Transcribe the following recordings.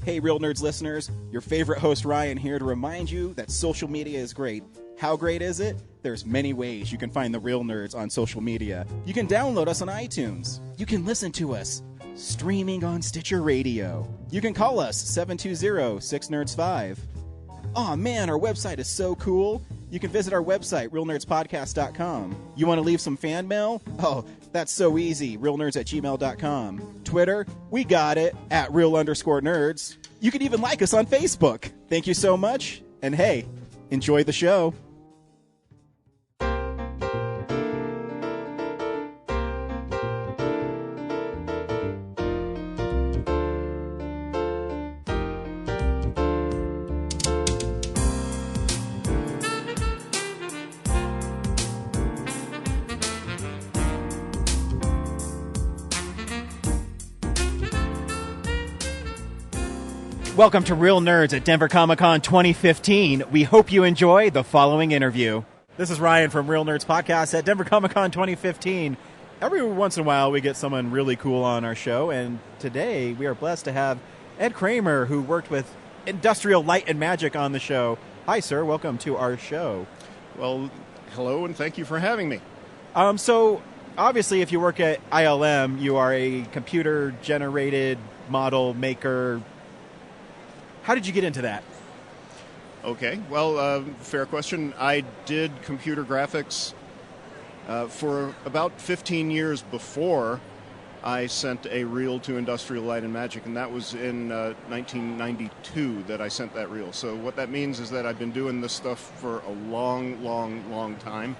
Hey, Real Nerds listeners, your favorite host Ryan here to remind you that social media is great. How great is it? There's many ways you can find the Real Nerds on social media. You can download us on iTunes. You can listen to us streaming on Stitcher Radio. You can call us 720-6nerds5. Aw man, our website is so cool. You can visit our website, realnerdspodcast.com. You want to leave some fan mail? Oh, that's so easy, realnerds@gmail.com. Twitter, we got it, @real_nerds. You can even like us on Facebook. Thank you so much, and hey, enjoy the show. Welcome to Real Nerds at Denver Comic-Con 2015. We hope you enjoy the following interview. This is Ryan from Real Nerds Podcast at Denver Comic-Con 2015. Every once in a while, we get someone really cool on our show, and today we are blessed to have Ed Kramer, who worked with Industrial Light and Magic on the show. Hi, sir. Welcome to our show. Well, hello, and thank you for having me. So, obviously, if you work at ILM, you are a computer-generated model maker. How did you get into that? Okay, well, fair question. I did computer graphics for about 15 years before I sent a reel to Industrial Light and Magic, and that was in 1992 that I sent that reel. So what that means is that I've been doing this stuff for a long time.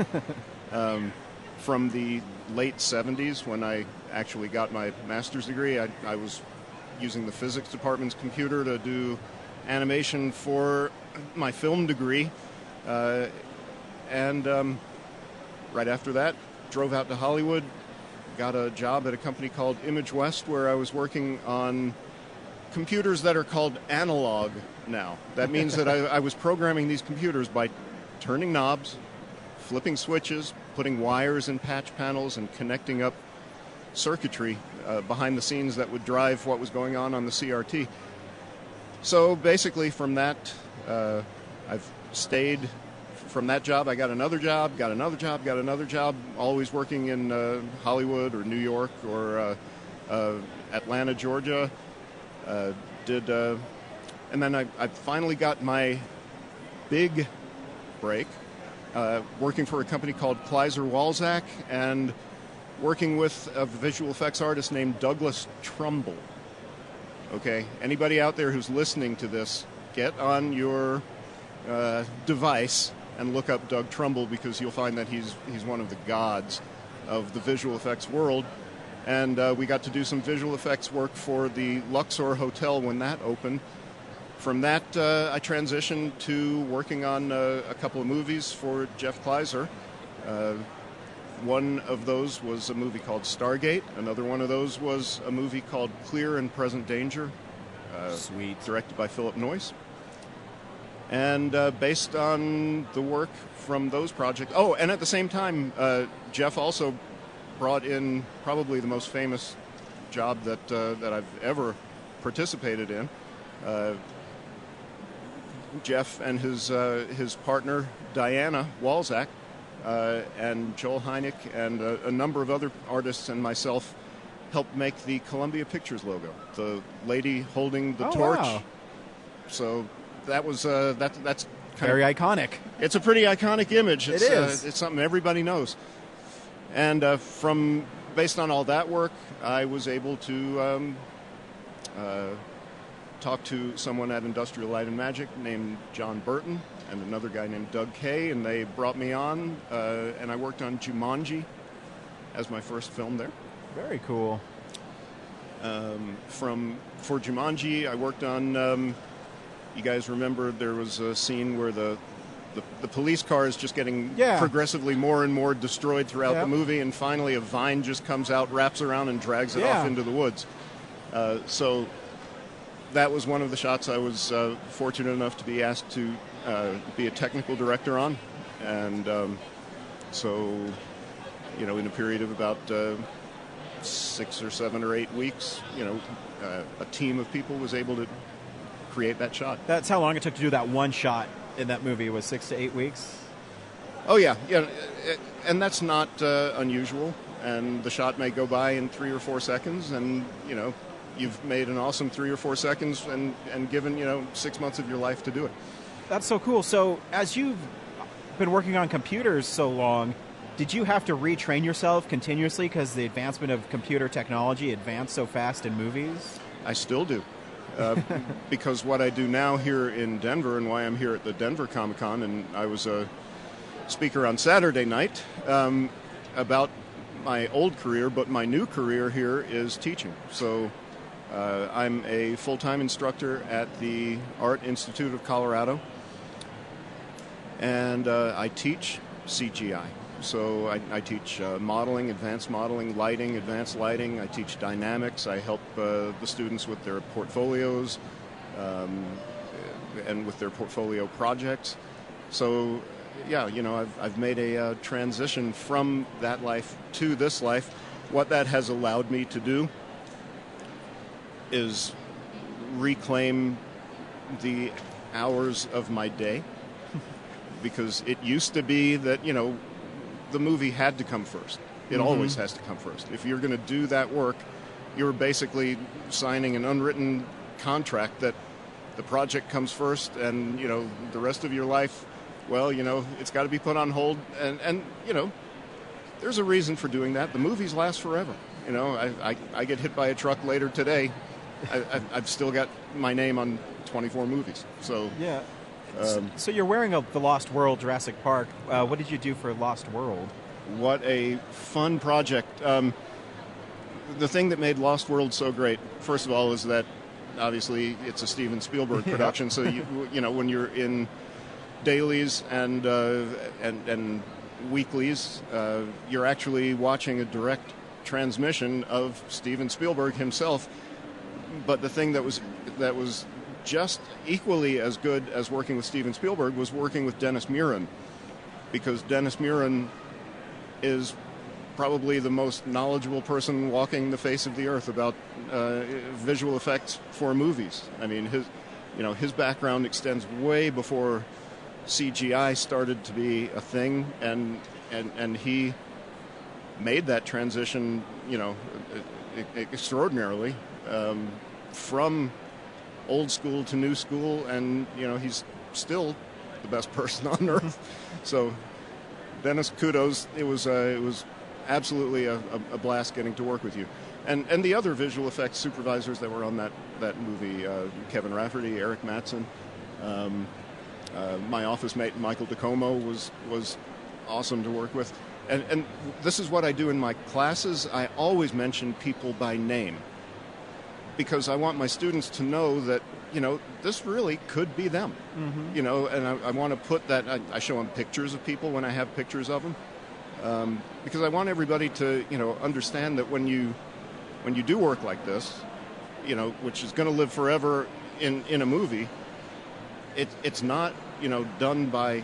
From the late 70s, when I actually got my master's degree, I was using the physics department's computer to do animation for my film degree, and right after that drove out to Hollywood, got a job at a company called Image West, where I was working on computers that are called analog now. That means that I was programming these computers by turning knobs, flipping switches, putting wires in patch panels, and connecting up circuitry behind the scenes that would drive what was going on the CRT. So basically from that, I've stayed from that job. I got another job, always working in Hollywood or New York or Atlanta, Georgia. And then I finally got my big break working for a company called Kleiser Walzak and working with a visual effects artist named Douglas Trumbull. Okay, anybody out there who's listening to this, get on your device and look up Doug Trumbull, because you'll find that he's one of the gods of the visual effects world. And we got to do some visual effects work for the Luxor Hotel when that opened. From that, I transitioned to working on a couple of movies for Jeff Kleiser. One of those was a movie called Stargate. Another one of those was a movie called Clear and Present Danger. Sweet. Directed by Philip Noyce. And based on the work from those projects... Oh, and at the same time, Jeff also brought in probably the most famous job that I've ever participated in. Jeff and his partner, Diana Walzak, and Joel Hynek and a number of other artists and myself helped make the Columbia Pictures logo, the lady holding the torch. Wow. So that was that's kind very of iconic. It's a pretty iconic image. It is. It's something everybody knows. And based on all that work, I was able to talk to someone at Industrial Light and Magic named John Burton and another guy named Doug Kay, and they brought me on, and I worked on Jumanji as my first film there. Very cool. For Jumanji, I worked on, you guys remember there was a scene where the police car is just getting progressively more and more destroyed throughout the movie, and finally a vine just comes out, wraps around, and drags it off into the woods. So that was one of the shots I was fortunate enough to be asked to be a technical director on. And so, in a period of about 6 or 7 or 8 weeks, a team of people was able to create that shot. That's how long it took to do that one shot in that movie, was 6 to 8 weeks? Oh, yeah. And that's not unusual. And the shot may go by in 3 or 4 seconds, and, you've made an awesome 3 or 4 seconds and given, 6 months of your life to do it. That's so cool. So as you've been working on computers so long, did you have to retrain yourself continuously because the advancement of computer technology advanced so fast in movies? I still do. Because what I do now here in Denver, and why I'm here at the Denver Comic-Con, and I was a speaker on Saturday night about my old career, but my new career here is teaching. So I'm a full-time instructor at the Art Institute of Colorado, and I teach CGI. So I teach modeling, advanced modeling, lighting, advanced lighting. I teach dynamics. I help the students with their portfolios and with their portfolio projects. So, yeah, I've made a transition from that life to this life. What that has allowed me to do is reclaim the hours of my day, because it used to be that, the movie had to come first. It always has to come first. If you're going to do that work, you're basically signing an unwritten contract that the project comes first, and, the rest of your life, well, it's got to be put on hold. And there's a reason for doing that. The movies last forever. I get hit by a truck later today. I've still got my name on 24 movies. So yeah. So you're wearing the Lost World Jurassic Park. What did you do for Lost World? What a fun project. The thing that made Lost World so great, first of all, is that obviously it's a Steven Spielberg production. So when you're in dailies and weeklies, you're actually watching a direct transmission of Steven Spielberg himself. But the thing that was just equally as good as working with Steven Spielberg was working with Dennis Muren, because Dennis Muren is probably the most knowledgeable person walking the face of the earth about visual effects for movies. I mean, his background extends way before CGI started to be a thing, and he made that transition, extraordinarily, from old school to new school, and he's still the best person on earth. So, Dennis, kudos. It was absolutely a blast getting to work with you, and the other visual effects supervisors that were on that movie, Kevin Rafferty, Eric Mattson, my office mate Michael DeComo was awesome to work with, and this is what I do in my classes. I always mention people by name, because I want my students to know that, this really could be them, and I want to put that, I show them pictures of people when I have pictures of them, because I want everybody to, understand that when you do work like this, which is going to live forever in a movie, it's not, done by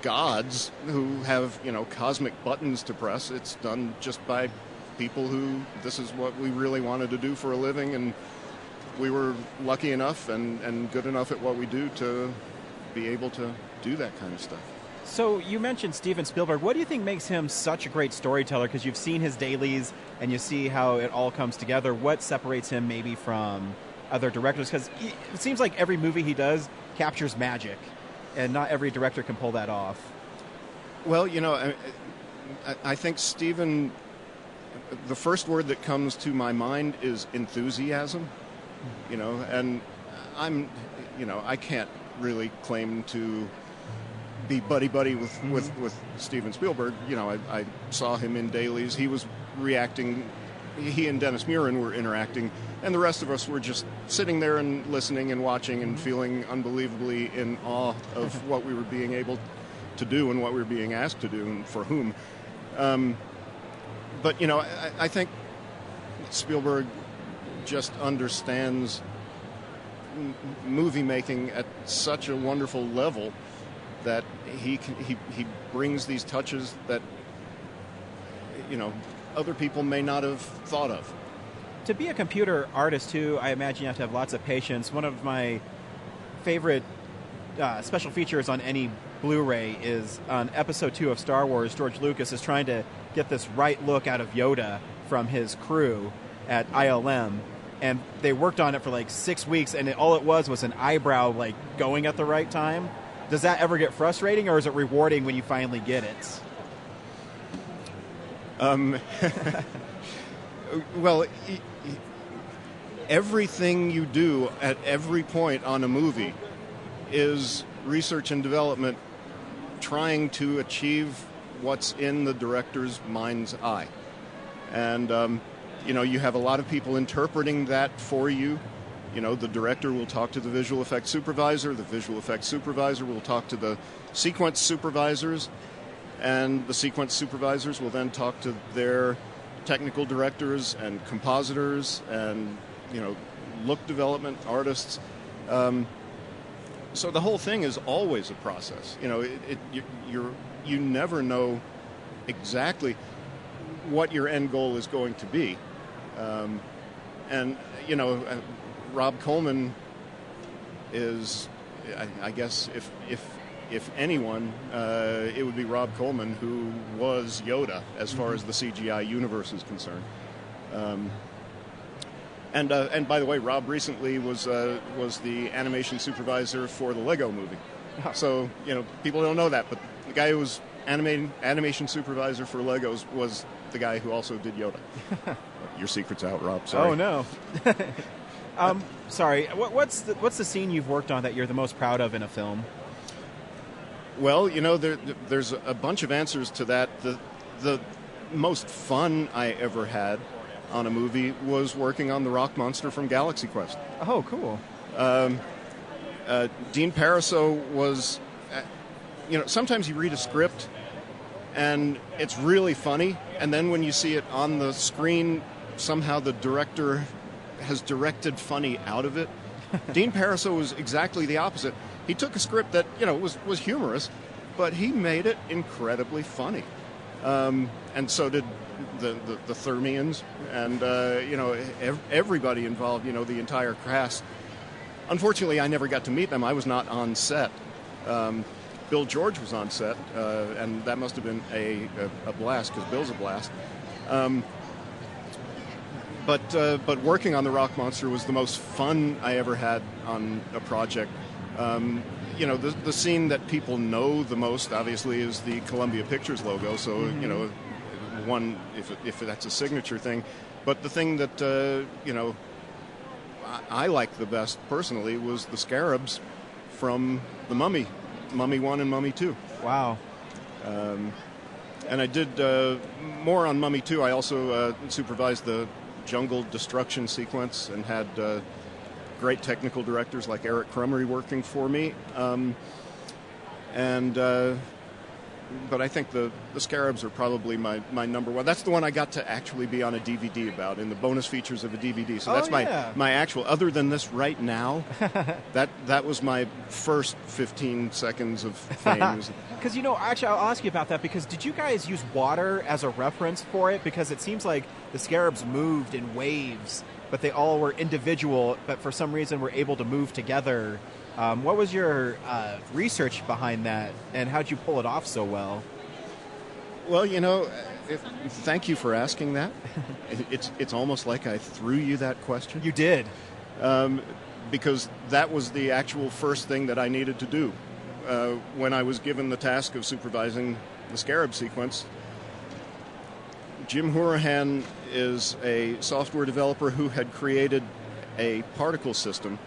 gods who have, cosmic buttons to press. It's done just by people who, this is what we really wanted to do for a living, and we were lucky enough and good enough at what we do to be able to do that kind of stuff. So you mentioned Steven Spielberg. What do you think makes him such a great storyteller? Because you've seen his dailies and you see how it all comes together. What separates him maybe from other directors? Because it seems like every movie he does captures magic, and not every director can pull that off. Well, I think Steven, the first word that comes to my mind is enthusiasm, and I can't really claim to be buddy-buddy with Steven Spielberg. I saw him in dailies. He was reacting. He and Dennis Muren were interacting, and the rest of us were just sitting there and listening and watching and feeling unbelievably in awe of what we were being able to do and what we were being asked to do and for whom. But, I think Spielberg just understands movie making at such a wonderful level that he brings these touches that, other people may not have thought of. To be a computer artist, too, I imagine you have to have lots of patience. One of my favorite special features on any Blu-ray is on Episode 2 of Star Wars, George Lucas is trying to get this right look out of Yoda from his crew at ILM, and they worked on it for like 6 weeks, and all it was an eyebrow like going at the right time. Does that ever get frustrating, or is it rewarding when you finally get it? Well, everything you do at every point on a movie is research and development trying to achieve what's in the director's mind's eye. And, you have a lot of people interpreting that for you. The director will talk to the visual effects supervisor. The visual effects supervisor will talk to the sequence supervisors. And the sequence supervisors will then talk to their technical directors and compositors and, look development artists. So the whole thing is always a process. You never know exactly what your end goal is going to be. Rob Coleman is, I guess, if anyone, it would be Rob Coleman, who was Yoda as far as the CGI universe is concerned. And by the way, Rob recently was the animation supervisor for the Lego movie. So people don't know that, but the guy who was animation supervisor for Legos was the guy who also did Yoda. Your secret's out, Rob. Sorry. Oh no. Sorry. What's the scene you've worked on that you're the most proud of in a film? Well, there's a bunch of answers to that. The most fun I ever had on a movie was working on the rock monster from Galaxy Quest. Oh, cool. Dean Pariseau was, sometimes you read a script and it's really funny, and then when you see it on the screen, somehow the director has directed funny out of it. Dean Pariseau was exactly the opposite. He took a script that, was humorous, but he made it incredibly funny. And so did the Thermians and, everybody involved, the entire cast. Unfortunately, I never got to meet them. I was not on set. Bill George was on set, and that must have been a blast, because Bill's a blast. But working on the rock monster was the most fun I ever had on a project. The scene that people know the most, obviously, is the Columbia Pictures logo. So, one, if that's a signature thing. But the thing that, I liked the best personally was the scarabs from the Mummy 1 and Mummy 2. Wow. And I did more on Mummy 2. I also supervised the jungle destruction sequence and had great technical directors like Eric Kramer working for me. But I think the scarabs are probably my number one. That's the one I got to actually be on a DVD about in the bonus features of a DVD. So that's my actual, other than this right now, that was my first 15 seconds of fame. Because, actually, I'll ask you about that, because did you guys use water as a reference for it? Because it seems like the scarabs moved in waves, but they all were individual, but for some reason were able to move together. What was your research behind that, and how'd you pull it off so well? Well, thank you for asking that. It's almost like I threw you that question. You did. Because that was the actual first thing that I needed to do. When I was given the task of supervising the scarab sequence, Jim Hourahan is a software developer who had created a particle system.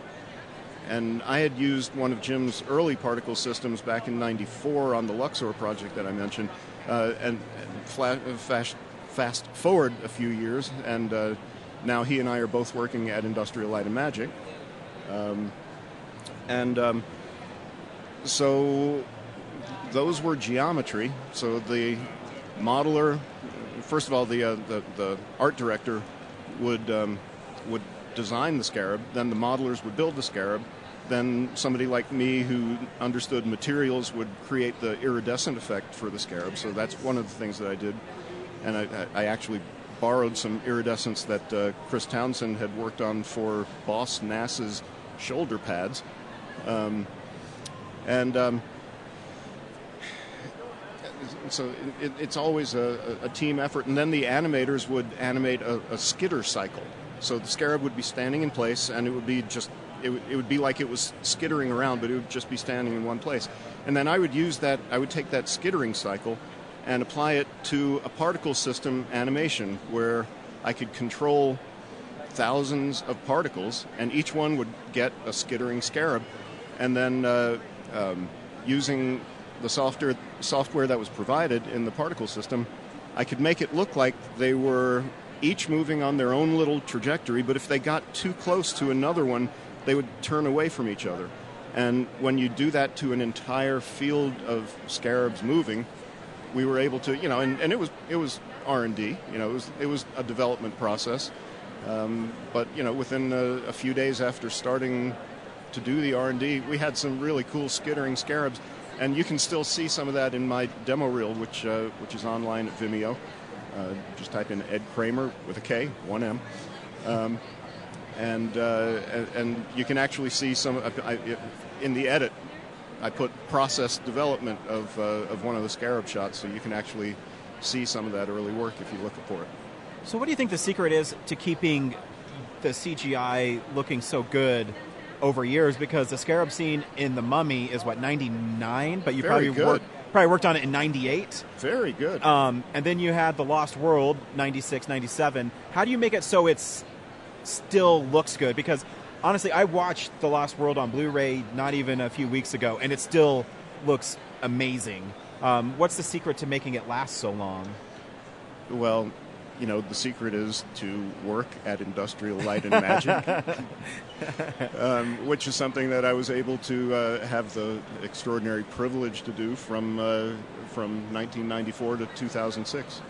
And I had used one of Jim's early particle systems back in '94 on the Luxor project that I mentioned, and fast forward a few years, and now he and I are both working at Industrial Light and Magic. So those were geometry. So the modeler, first of all, the art director would design the scarab, then the modelers would build the scarab, then somebody like me who understood materials would create the iridescent effect for the scarab. So that's one of the things that I did. And I actually borrowed some iridescence that Chris Townsend had worked on for Boss NASA's shoulder pads. And so it's always a team effort. And then the animators would animate a skitter cycle. So the scarab would be standing in place, and it would be just it would be like it was skittering around, but it would just be standing in one place. And then I would take that skittering cycle and apply it to a particle system animation where I could control thousands of particles, and each one would get a skittering scarab. And then using the software that was provided in the particle system, I could make it look like they were each moving on their own little trajectory, but if they got too close to another one, they would turn away from each other. And when you do that to an entire field of scarabs moving, we were able to, and it was R&D, it was a development process. But within a few days after starting to do the R&D, we had some really cool skittering scarabs, and you can still see some of that in my demo reel, which is online at Vimeo. Just type in Ed Kramer with a K, 1 M, and you can actually see some. In the edit, I put process development of one of the scarab shots, so you can actually see some of that early work if you look for it. So what do you think the secret is to keeping the CGI looking so good over years? Because the scarab scene in The Mummy is, 99? But you probably worked on it in 98? Very good. And then you had The Lost World, 96, 97. How do you make it so it's still looks good? Because honestly, I watched The Lost World on Blu-ray not even a few weeks ago, and it still looks amazing. What's the secret to making it last so long? Well, the secret is to work at Industrial Light and Magic, which is something that I was able to have the extraordinary privilege to do from 1994 to 2006.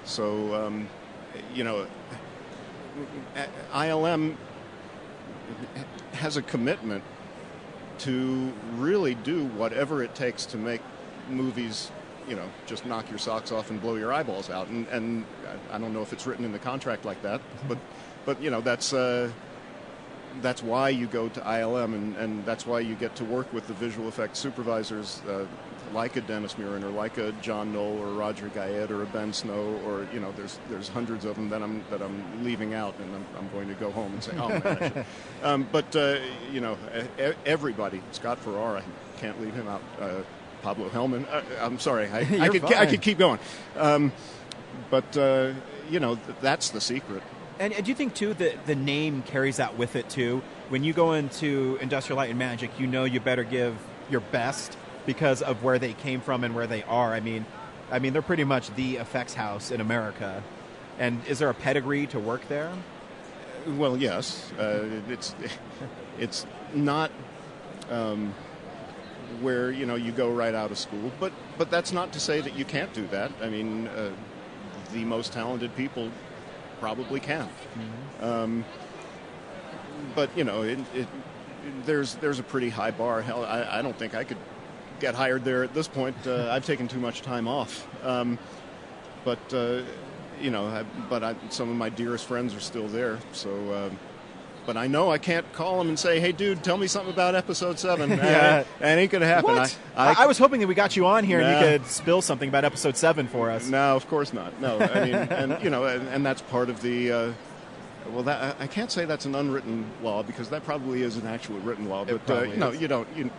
So, ILM has a commitment to really do whatever it takes to make movies just knock your socks off and blow your eyeballs out. And I don't know if it's written in the contract like that, but that's why you go to ILM, and that's why you get to work with the visual effects supervisors like a Dennis Murin or like a John Knoll or Roger Guyette or a Ben Snow, or there's hundreds of them that I'm leaving out, and I'm going to go home and say, oh man, but everybody, Scott Farrar, I can't leave him out. Pablo Hellman. I'm sorry, I could keep going, but that's the secret. And do you think too that the name carries that with it too? When you go into Industrial Light and Magic, you better give your best because of where they came from and where they are. I mean, they're pretty much the effects house in America. And is there a pedigree to work there? Well, yes. It's not. Where you go right out of school, but that's not to say that you can't do that. I mean, the most talented people probably can. Mm-hmm. But there's a pretty high bar. Hell, I don't think I could get hired there at this point. I've taken too much time off. But some of my dearest friends are still there. So. But I know I can't call him and say, hey, dude, tell me something about episode 7. Yeah. That ain't going to happen. What? I was hoping that we got you on here and you could spill something about episode 7 for us. No, of course not. No, I mean, and that's part of the, I can't say that's an unwritten law, because that probably is an actual written law. But no, you don't. You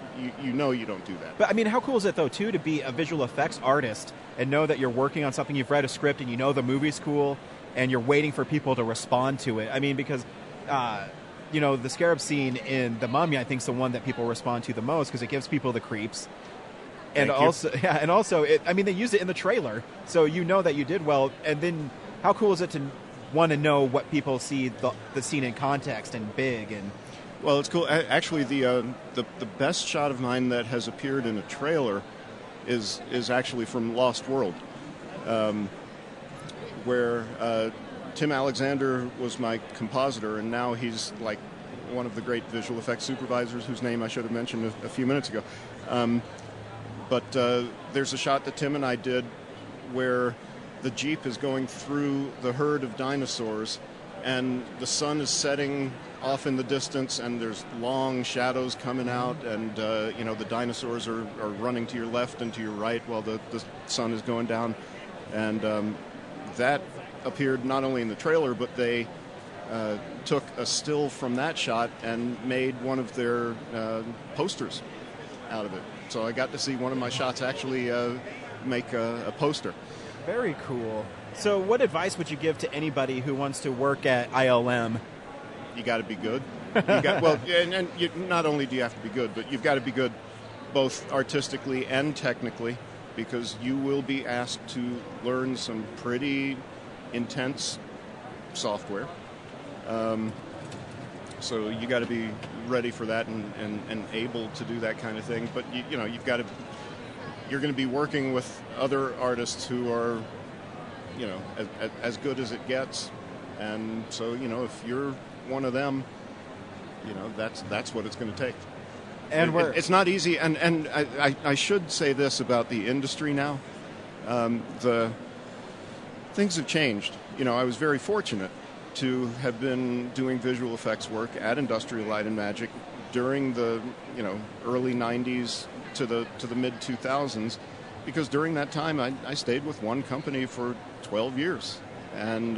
don't do that. But I mean, how cool is it though, too, to be a visual effects artist and know that you're working on something, you've read a script and you know the movie's cool and you're waiting for people to respond to it. I mean, because the scarab scene in The Mummy, I think, is the one that people respond to the most because it gives people the creeps. And also, they used it in the trailer, so you know that you did well. And then, how cool is it to want to know what people see the scene in context and big and? Well, it's cool. Actually, the best shot of mine that has appeared in a trailer is actually from Lost World, where. Tim Alexander was my compositor, and now he's like one of the great visual effects supervisors, whose name I should have mentioned a few minutes ago. But there's a shot that Tim and I did where the Jeep is going through the herd of dinosaurs, and the sun is setting off in the distance, and there's long shadows coming out, and the dinosaurs are running to your left and to your right while the sun is going down, and that appeared not only in the trailer, but they took a still from that shot and made one of their posters out of it. So I got to see one of my shots actually make a poster. Very cool. So what advice would you give to anybody who wants to work at ILM? You got to be good. Not only do you have to be good, but you've got to be good both artistically and technically, because you will be asked to learn some pretty intense software. So you got to be ready for that and able to do that kind of thing. But you're going to be working with other artists who are, as good as it gets. And so, if you're one of them, that's what it's going to take. And it's not easy. And I should say this about the industry now. The things have changed. I was very fortunate to have been doing visual effects work at Industrial Light and Magic during the early 90s to the mid 2000s, because during that time I stayed with one company for 12 years, and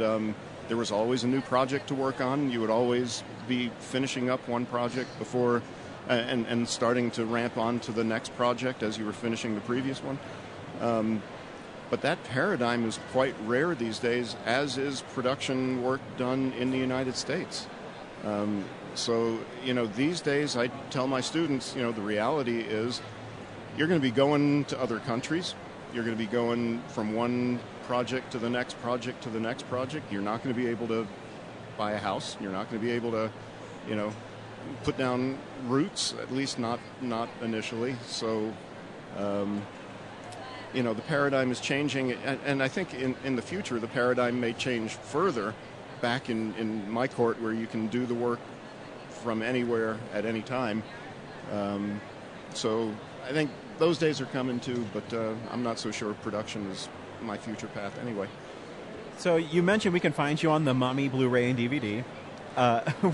there was always a new project to work on. You would always be finishing up one project before and starting to ramp on to the next project as you were finishing the previous one. But that paradigm is quite rare these days, as is production work done in the United States. So, these days I tell my students, the reality is you're going to be going to other countries. You're going to be going from one project to the next project to the next project. You're not going to be able to buy a house. You're not going to be able to, put down roots, at least not initially. So, the paradigm is changing, and I think in the future the paradigm may change further back in my court, where you can do the work from anywhere at any time. So I think those days are coming too, but I'm not so sure production is my future path anyway. So you mentioned we can find you on the Mummy Blu-ray and DVD.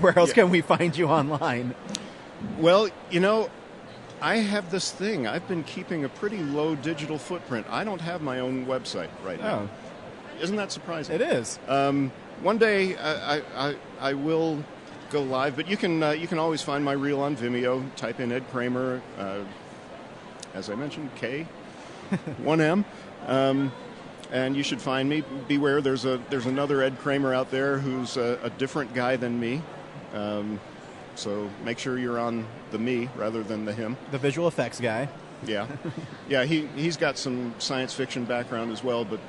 Where else can we find you online? Well, I have this thing. I've been keeping a pretty low digital footprint. I don't have my own website right now. Isn't that surprising? It is. One day I will go live, but you can always find my reel on Vimeo. Type in Ed Kramer, as I mentioned, K, 1M, and you should find me. Beware, there's another Ed Kramer out there who's a different guy than me. So make sure you're on the me rather than the him. The visual effects guy. Yeah. Yeah, he's got some science fiction background as well, but,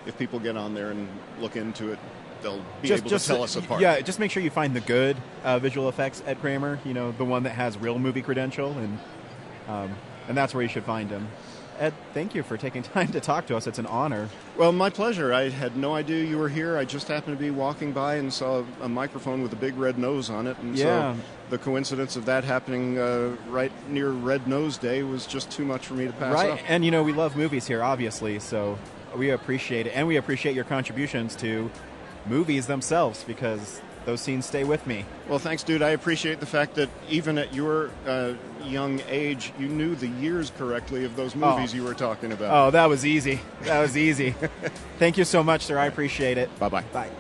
if people get on there and look into it, they'll be able to tell us apart. Yeah, just make sure you find the good visual effects Ed Kramer, the one that has real movie credential, and that's where you should find him. Ed, thank you for taking time to talk to us. It's an honor. Well, my pleasure. I had no idea you were here. I just happened to be walking by and saw a microphone with a big red nose on it. And so the coincidence of that happening right near Red Nose Day was just too much for me to pass up. Right, and we love movies here, obviously, so we appreciate it. And we appreciate your contributions to movies themselves, because those scenes stay with me. Well, thanks, dude. I appreciate the fact that even at your young age, you knew the years correctly of those movies you were talking about. Oh, that was easy. That was easy. Thank you so much, sir. I appreciate it. Bye-bye. Bye.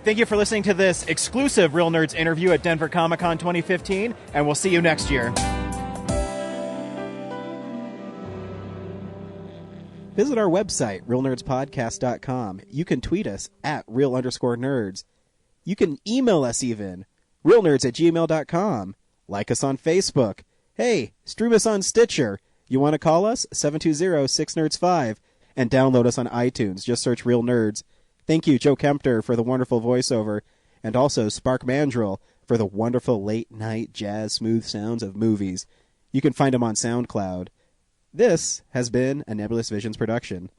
Thank you for listening to this exclusive Real Nerds interview at Denver Comic-Con 2015, and we'll see you next year. Visit our website, realnerdspodcast.com. You can tweet us at real_nerds. You can email us even, realnerds@gmail.com. Like us on Facebook. Hey, stream us on Stitcher. You want to call us? 720-6nerds5. And download us on iTunes. Just search Real Nerds. Thank you, Joe Kempter, for the wonderful voiceover. And also Spark Mandrill for the wonderful late-night jazz smooth sounds of movies. You can find them on SoundCloud. This has been a Nebulous Visions production.